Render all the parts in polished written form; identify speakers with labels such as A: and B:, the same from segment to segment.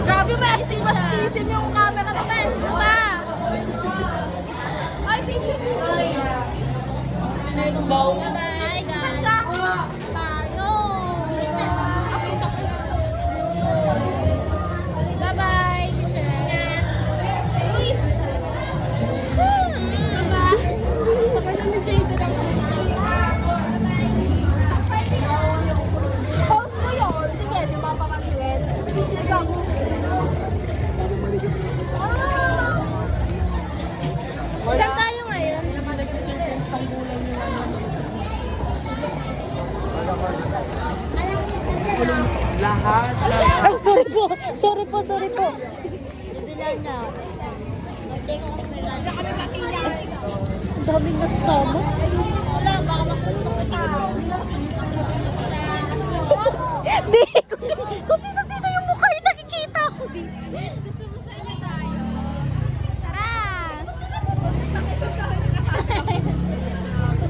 A: Grabe, mastisim yung camera mo, Ben. Diba? Ay, baby. Hi, guys. Paano? Bye-bye. Uy. Diba? Kapag na ni Jade lang. Post ko yun. Sige, di ba papansin? Ikaw. Saan tayo ngayon?
B: Lahat.
C: Ay, sorry po. Sorry po, sorry po.
A: Bibilan na.
C: Ang daming nasama.
A: Wala, baka masunod ka.
C: Di, kung sino-sino yung mukha yung nakikita ko. Di.
A: Gusto mo sa inyo tayo? Tara!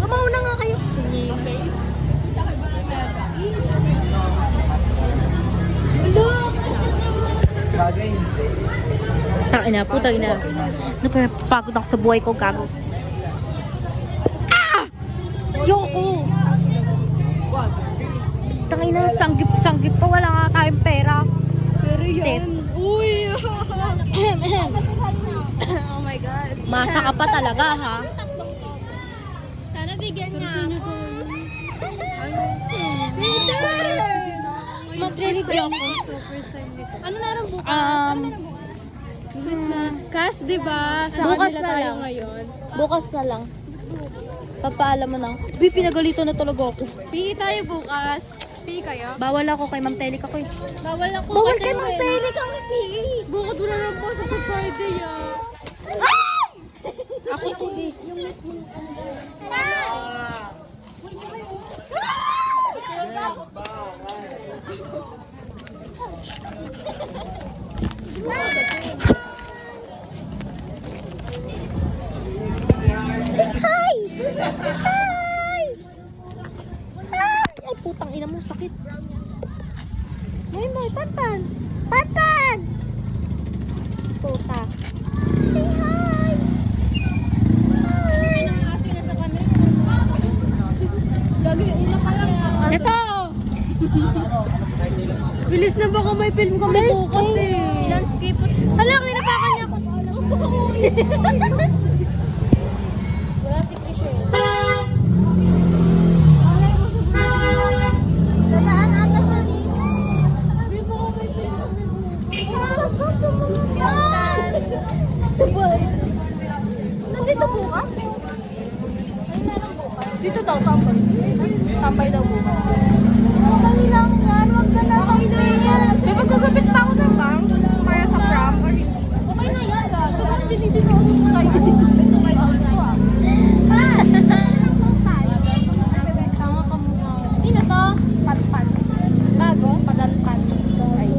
C: Mauna nga kayo.
B: Bagay hindi.
C: Tangina, putang ina. Napapagod ako sa buhay ko, gago. Ah! Yoko! Tangina, sanggip pa. Wala nga tayong pera.
A: Pero
C: Set.
A: Uy! Oh my God.
C: Masa ka pa talaga, ha?
A: Sana bigyan niya ako. Sino?
C: Matriligaw ako.
A: Ano meron bukas? Kas, di ba? Sa
C: Bukas
A: kanila
C: na
A: tayo
C: lang.
A: ngayon.
C: Bukas na lang. Papaalam mo na. Uy, pinagalito na talaga ako.
A: PE tayo bukas. PE kayo?
C: Bawal ako kay Ma'am Telik ako eh.
A: Bawal ako
C: Bawal
A: kasi
C: kay Ma'am
A: Wednesday.
C: Telik ang PE.
A: Bukod wala lang po sa Friday
C: Ako to eh. Say hi! Hi! Hi! Ay, putang ina mo, sakit. May, Panpan! Panpan! Puta. Say hi! Hi!
A: Gagi, ilan ka lang.
C: Ito!
A: Bilis na baka may film kami bukas eh. Landscape.
C: Hala, kinapakan niya ako. Wala si Chriselle.
A: Dadaan ata siya dito. Saan ka sumulat?
C: Sabay.
A: Nandito bukas? Dito daw, tambay. Tambay daw bukas.
C: Okay lang yan. Huwag ka na mag-fail.
A: May magagapit pa ako ng bangs para sa prom or hindi.
C: Okay na yan, gago.
A: Ito kung hindi ako tayo. Ito may dito ah.
C: Tanga ka mukha.
A: Sino to? Patpan. Bago? Padanpan. Ay.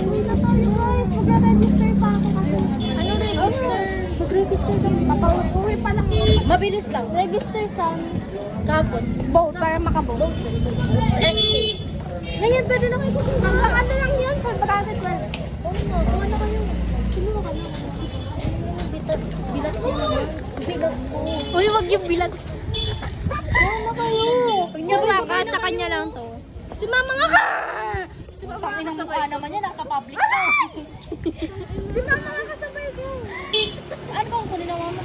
C: Uy, na tayo guys. Mag-register pa ako kasi.
A: Anong register?
C: Mag-register ka.
A: Papauwi pa lang.
C: Mabilis lang.
A: Register sa
C: Kapon.
A: boat para makaboat.
C: SK. Ngayon, pwede na kayo pupunta.
A: Ang ano lang yun, February 12.
C: Oo nga, kuha na kayo. Kinuha ka na. Bilat ko naman. Bilat ko.
A: Uy, wag yung bilat.
C: Kuha na kayo.
A: Pag niyo ka, sa kanya lang to. Si mama nga ka! Si mama nga
C: Pakinang
A: kasabay
C: mukha
A: ko.
C: naman yan, nasa public na.
A: Si mama nga kasabay ko.
C: Ano bang kunin ng mama?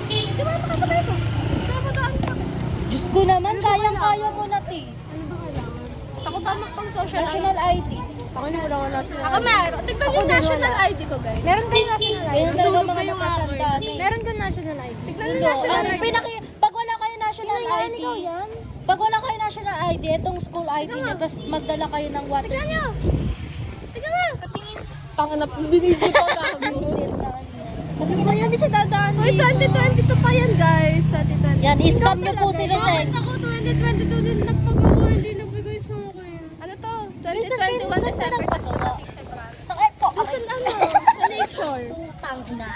A: Si mama kasabay ko. Kaya mag-aano sa akin.
C: Diyos ko naman, kayang-kaya mo na, te.
A: Ano ba kailangan? Takot ako pang-socialize.
C: National ID. Ako na wala wala.
A: Ako meron. Tignan yung national ID ko, guys. Meron kayong national ID.
C: Kaya talaga mga nakatanda.
A: Meron kang national ID. Tignan yung national ID.
C: Pag wala kayo national
A: Sino yan?
C: ID,
A: Ikaw yan?
C: pag wala kayo national ID, itong school ID nyo, tapos magdala kayo ng water.
A: Tignan nyo. Tignan mo. Patingin. Tanga na binigay pa gago. Ano ba yan? Hindi siya dadaan. Uy, 2022 pa yan, guys. 2022.
C: Yan, i-scam nyo po sila sa...
A: Bakit ako 2022 din nagpagawa, hindi nabigay sa akin. Ano to? 2021 December, tapos dumating February.
C: So, eto!
A: Doon sa ano? Sa Lakeshore.
C: Putang na.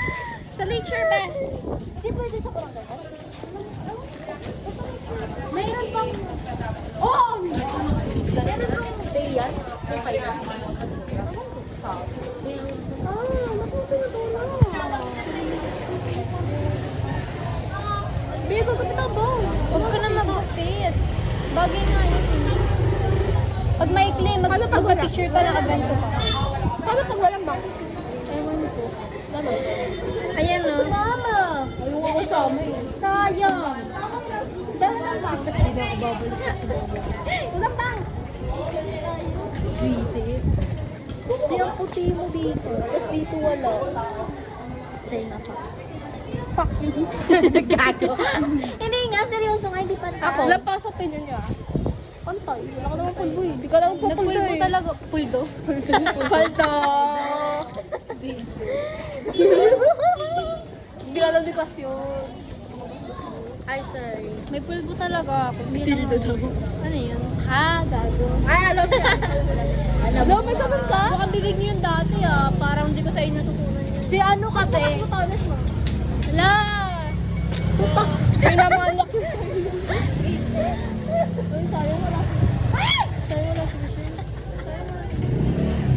A: Sa Lakeshore, be.
C: Hindi pwede sa barangay. Mayroon pang... Oh! Meron pang day yan.
A: Bagay nga yun. Pag maikli, mag-picture ka, nakaganto ka. Paano pag walang box? Ewan ko. Gano'n. Ayan no.
C: Mama!
A: Ayoko ako sama eh.
C: Sayang!
A: Dahil walang box. Walang box.
C: Visit. Di ang puti mo dito. Tapos dito wala. Say na fa.
A: Fuck you.
C: Gago. Hindi nga, seryoso nga, hindi pa
A: Ako? Wala pa sa opinion niya. Pantay. Wala ka naman pulbo eh. Di ka lang pupuldo eh. Talaga. Puldo? Puldo. Hindi ka lang di pasyon.
C: Ay, sorry.
A: May pulbo talaga ako. Ano yun? Ah, gago.
C: Ay, alam niya.
A: Alam, may ganun ka? Baka bibig niyo yun dati ah. Parang hindi ko sa inyo natutunan yun.
C: Si ano kasi?
A: Tones mo. Wala. Putak. May namalak. Uy, sayang wala si... Sayang wala si Michelle.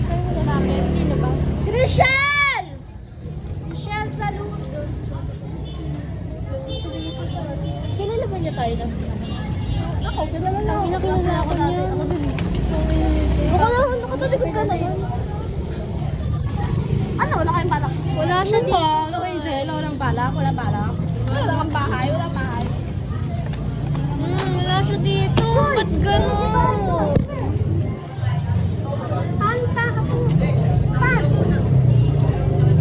A: Sayang wala. Bakit? Sino ba?
C: Chriselle! Chriselle, saludo. Kilala ba niya tayo na?
A: Ako, kilala lang. Kinakilala ako niya. Ako din. Baka naman, nakatalikod ka naman. Ano, wala kayong balak? Wala siya dito.
C: Wala kayo Zel, walang balak, wala balak.
A: Wala kang bahay, wala bahay. Wala siya dito. Ba't gano'n? Anta ako. Pan.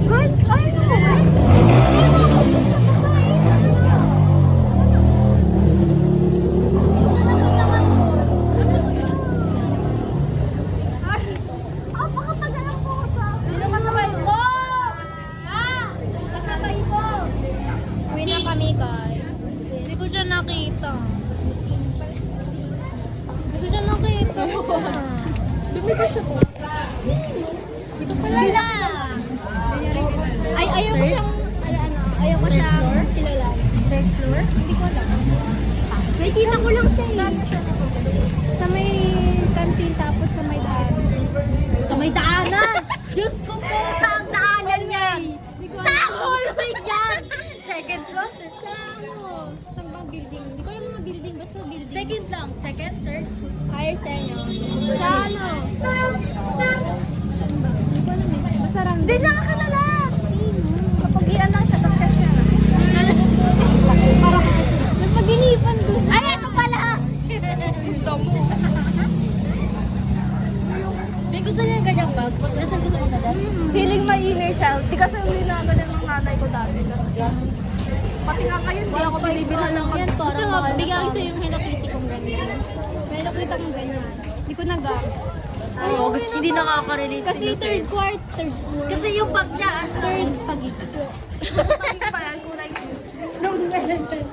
A: Guys, ay no, guys.
C: Sino kasabay mo? Kasabay mo!
A: Uwi na kami, guys. Hindi ko siya nakita. Hindi ko siya nakita. Dumi ba siya po? Sino? Dito pala. Sila! Ay, ayaw ko siyang, ayaw ko siyang kilala.
C: Third floor?
A: Hindi ko alam. Nakikita ko lang siya eh. Sa may kantin, tapos sa may daan.
C: Sa may daanan! Diyos ko po, saan daanan niya? Sa hallway yan! Second floor?
A: Sa ano? Sa bang building? Hindi ko alam mga building, basta building.
C: Second lang. Second, third?
A: Higher senyo. Sa ano? Saan ba? Hindi ko alam eh. Basta random. Hindi nakakalala! Kapag iyan lang siya, tapos kasya. Parang nagpaginipan ko.
C: Ay, ito pala! May gusto niya yung ganyang bag. Nasaan gusto mo na dad?
A: Feeling my inner child. Di kasi uli na ganyan ng nanay ko dati. Pati nga kayo, hindi ako binibilan ng
C: yan, parang
A: Gusto nga,
C: mahal na
A: bigyan
C: to.
A: ko sa'yo yung Hello Kitty kong ganyan. May Hello Kitty kong ganyan. Hindi ko nagamit.
C: Oo, hindi nakaka-relate
A: Kasi third floor.
C: Kasi yung bag niya,
A: Third.
C: pag-it.
A: Pag pa yan, kulay.
C: Nung nalagyan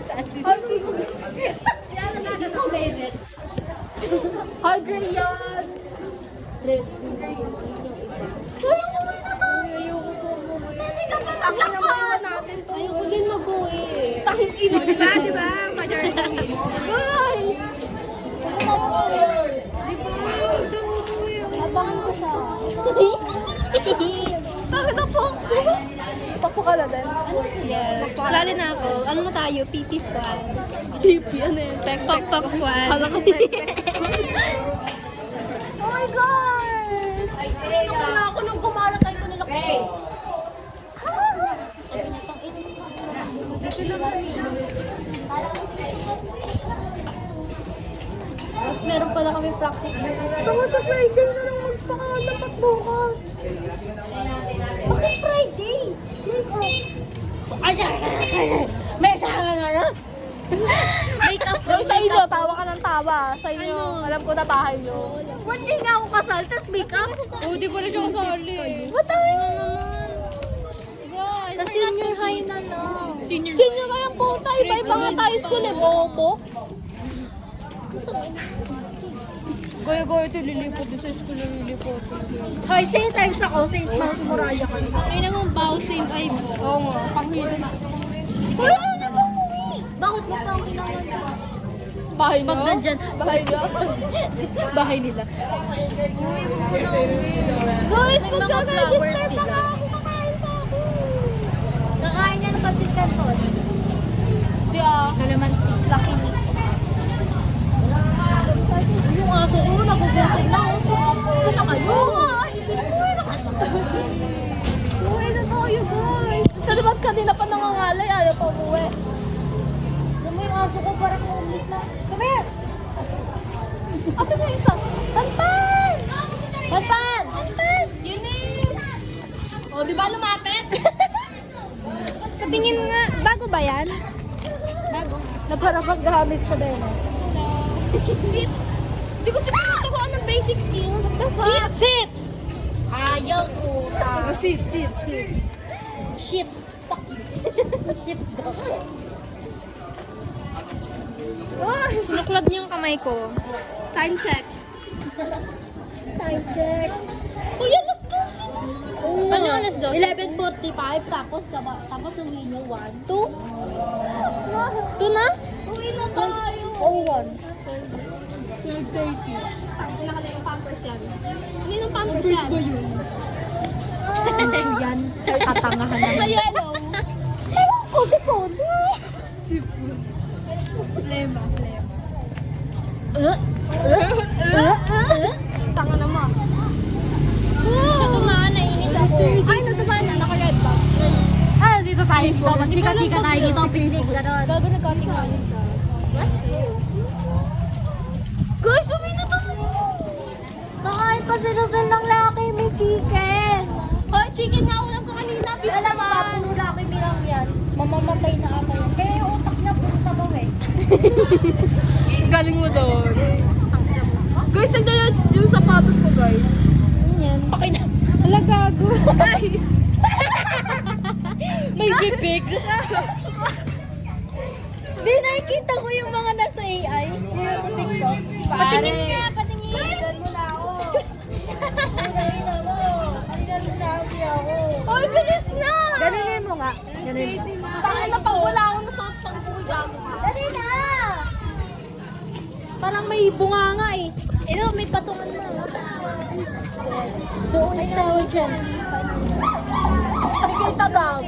A: Yan, nagagano.
C: kulay red.
A: Hungry yan!
C: Red.
A: Ayoko po umuwi. Ako na maiwan natin to. Ayoko din mag-uwi. Tangin ino. Diba? Diba? Guys! Ano tayo ko? Abangan ko siya. Bakit na po? Takpo ka na din. Yes. Sali na ako. Ano na tayo? PP squad. PP? Ano yun? Pek-pek squad. Hala ko pek-pek squad. Oh my God!
C: Ako nga ako nung kumalat tayo ko nila ko. Tapos meron pala kami practice bukas.
A: Ako sa Friday na lang magpakalam at bukas. Bakit Friday?
C: May tama na na. Make up.
A: Yung sa inyo, tawa ka ng tawa. Sa inyo, alam ko na bahay nyo.
C: Hindi nga ako kasal, tapos make up.
A: Oh, di pala siya kasali. What the hell? Guys,
C: Sa senior high na lang.
A: Senior kayang puta. Iba-iba nga tayo school eh. Bobo. Gaya-gaya ito lilipot. Sa school na lilipot.
C: Hoy, same times ako. St. Mount Moriah ka.
A: Ay naman, bow St. Ives. Oo nga, panghilan.
C: Sige.
A: Ay, ano ba umuwi?
C: Bakit mo pang kailangan?
A: Bahay nyo?
C: Pag nandyan.
A: Bahay nyo?
C: Bahay nila.
A: Guys,
C: May mga flowers
A: magka-register pa
C: sila.
A: nga ako. Kakain pa ako.
C: Kakain niya ng pansit canton.
A: Di ah.
C: Kalamansi.
A: Lucky me.
C: Para maggamit siya, Beno.
A: Sit! Hindi ko sinuturuan ng basic skills.
C: Sit! Sit! Ayaw ko.
A: Sit.
C: Shit. Fuck you. Shit daw.
A: Oh, sinuklad niyo yung kamay ko. Time check.
C: Time check.
A: Kuya, alas 12 na. Ano alas 12?
C: 11:45 tapos uwi niyo 1, 2.
A: 2 na? Uwi na tayo.
C: Oh, 1.
A: 12:30. Nakala yung pampers yan. Hindi yung pampers yan.
C: Yan. Katangahan naman.
A: Sa yellow.
C: Ewan ko, sipon.
A: Lema. Tanga naman. Hindi siya tumaan, naiinis ako. Ay, natumaan na, naka-red ba?
C: Ah, dito tayo. Dito, mag-chika-chika tayo dito. Picnic, gano'n.
A: Gago nag-cutting on. What? Guys, uwi na tayo.
C: Nakain pa si Rosel ng laki, may chicken.
A: Hoy, chicken nga ulam ko kanina. Beef
C: Alam mo,
A: naman.
C: puro laki bilang yan. Mamamatay na ata yan. Kaya yung utak niya puro sabaw eh.
A: Galing mo doon. Guys, nandiyan yung sapatos ko, guys.
C: Yan. Okay na.
A: Hala, gago. Guys.
C: May bibig. Di, nakikita ko yung mga nasa AI. Yung sa TikTok.
A: Patingin nga, patingin.
C: Tingnan mo na ako. Tingnan mo. Tingnan mo na ako.
A: Hoy, bilis na.
C: Ganun mo nga. Ganun.
A: Tangin na pag wala akong nasuot pang puwi, gago ka.
C: Dali na! Parang may bunganga eh.
A: Ito, may patungan na.
C: So, intelligent.
A: Hindi kayo tagag.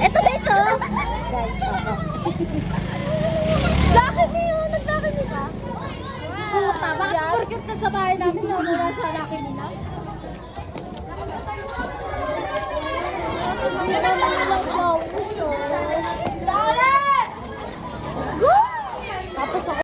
C: Ito guys, oh! Guys, ako.
A: Laki niyo, naglaki niyo ka.
C: Oo, tama. Bakit porkit na sa bahay namin na mula sa laki nila?